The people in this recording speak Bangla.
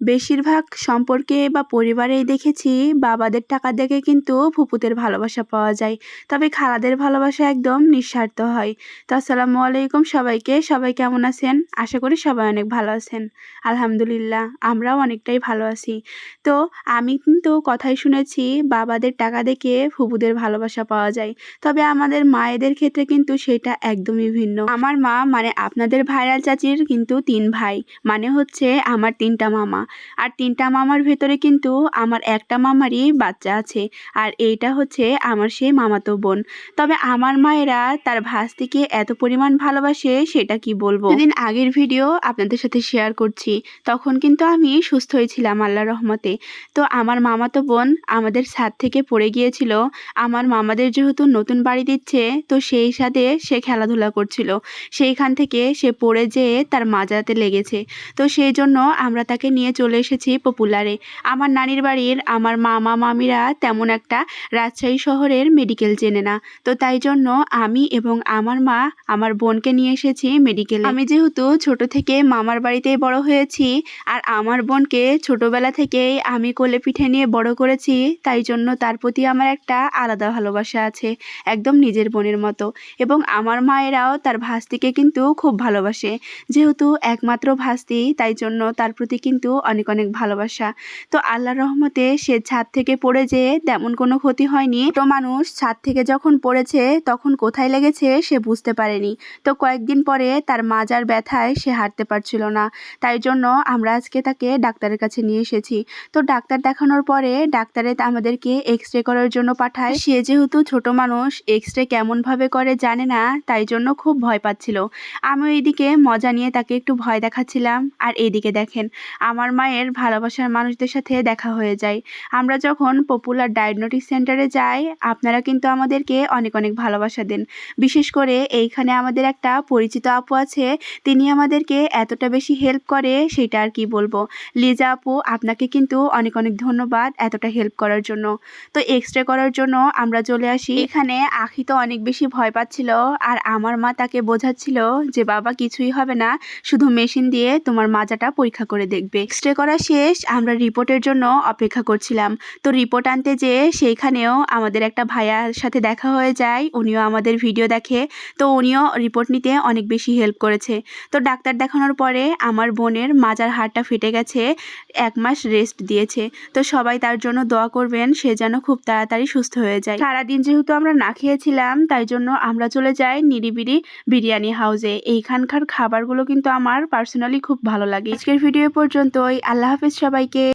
বেশিরভাগ সম্পর্কে বা পরিবারেই দেখেছি বাবাদের টাকা দেখে কিন্তু ফুপুদের ভালোবাসা পাওয়া যায়, তবে খালাদের ভালোবাসা একদম নিঃস্বার্থ হয়। তো আসসালামু আলাইকুম সবাইকে, সবাই কেমন আছেন? আশা করি সবাই অনেক ভালো আছেন। আলহামদুলিল্লাহ, আমরাও অনেকটাই ভালো আছি। তো আমি কিন্তু কথাই শুনেছি বাবাদের টাকা দেখে ফুপুদের ভালোবাসা পাওয়া যায়, তবে আমাদের মায়েদের ক্ষেত্রে কিন্তু সেটা একদমই ভিন্ন। আমার মা মানে আপনাদের ভাইরাল চাচির কিন্তু 3 ভাই, মানে হচ্ছে আমার 3টা মামা। আর 3টা মামার ভেতরে কিন্তু আমার একটা মামারই বাচ্চা আছে, আর এইটা হচ্ছে আমার সেই মামাতো বোন। তবে আমার মায়েরা তার ভাস্তিকে এত পরিমাণ ভালোবাসে সেটা কি বলবো। সেদিন আগের ভিডিও আপনাদের সাথে শেয়ার করছি, তখন কিন্তু আমি সুস্থ হয়েছিলাম আল্লাহর রহমতে। তো আমার মামাতো বোন আমাদের ছাদ থেকে পড়ে গিয়েছিল। আমার মামাদের যেহেতু নতুন বাড়ি দিচ্ছে, তো সেই সাথে সে খেলাধুলা করছিল, সেইখান থেকে সে পড়ে যেয়ে তার মাজাতে লেগেছে। তো সেই জন্য আমরা তাকে নিয়ে চলে এসেছি পপুলারে। আমার নানির বাড়ির আমার মামা মামিরা তেমন একটা রাজশাহী শহরের মেডিকেল চেনে না, তো তাই জন্য আমি এবং আমার মা আমার বোনকে নিয়ে এসেছি মেডিকেলে। আমি যেহেতু ছোট থেকে মামার বাড়িতেই বড় হয়েছি, আর আমার বোনকে ছোটবেলা থেকেই আমি কোলে পিঠে নিয়ে বড় করেছি, তাই জন্য তার প্রতি আমার একটা আলাদা ভালোবাসা আছে, একদম নিজের বোনের মতো। এবং আমার মায়েরাও তার ভাস্তিকে কিন্তু খুব ভালোবাসে, যেহেতু একমাত্র ভাস্তি, তাই জন্য তার প্রতি কিন্তু অনেক অনেক ভালোবাসা। তো আল্লাহর রহমতে সে ছাদ থেকে পড়ে যেয়ে তেমন কোনো ক্ষতি হয়নি। তো মানুষ ছাদ থেকে যখন পড়েছে তখন কোথায় লেগেছে সে বুঝতে পারেনি। তো কয়েকদিন পরে তার মাজার ব্যথায় সে হাঁটতে পারছিল না, তাই জন্য আমরা আজকে তাকে ডাক্তারের কাছে নিয়ে এসেছি। তো ডাক্তার দেখানোর পরে ডাক্তারে আমাদেরকে এক্স রে করার জন্য পাঠায়। সে যেহেতু ছোট মানুষ, এক্স রে কেমনভাবে করে জানে না, তাই জন্য খুব ভয় পাচ্ছিল। আমি এইদিকে মজা নিয়ে তাকে একটু ভয় দেখাচ্ছিলাম, আর এইদিকে দেখেন আমার মায়ের ভালোবাসার মানুষদের সাথে দেখা হয়ে যায়। আমরা যখন পপুলার ডায়াগনস্টিক সেন্টারে যাই, আপনারা কিন্তু আমাদেরকে অনেক অনেক ভালোবাসা দেন। বিশেষ করে এইখানে আমাদের একটা পরিচিত আপু আছে, তিনি আমাদেরকে এতটা বেশি হেল্প করে সেটা আর কি বলবো। লিজা আপু, আপনাকে কিন্তু অনেক অনেক ধন্যবাদ এতটা হেল্প করার জন্য। তো এক্স রে করার জন্য আমরা চলে আসি। এখানে আখি তো অনেক বেশি ভয় পাচ্ছিল, আর আমার মা তাকে বোঝাচ্ছিল যে বাবা কিছুই হবে না, শুধু মেশিন দিয়ে তোমার মাজাটা পরীক্ষা করে দেখবে। এক্স রে করা শেষ, আমরা রিপোর্টের জন্য অপেক্ষা করছিলাম। তো রিপোর্ট আনতে যেয়ে সেইখানেও আমাদের একটা ভাইয়ার সাথে দেখা হয়ে যায়, উনিও আমাদের ভিডিও দেখে, তো উনিও রিপোর্ট নিতে অনেক বেশি হেল্প করেছে। তো ডাক্তার দেখানোর পরে আমার বোনের মাজার হাড়টা ফেটে গেছে, 1 মাস রেস্ট দিয়েছে। তো সবাই তার জন্য দোয়া করবেন, সে যেন খুব তাড়াতাড়ি সুস্থ হয়ে যায়। সারাদিন যেহেতু আমরা না খেয়েছিলাম, তাই জন্য আমরা চলে যাই নিরিবিলি বিরিয়ানি হাউসে। এইখানকার খাবারগুলো কিন্তু আমার পার্সোনালি খুব ভালো লাগে। আজকের ভিডিও পর্যন্তই। আল্লাহ হাফেজ সবাইকে।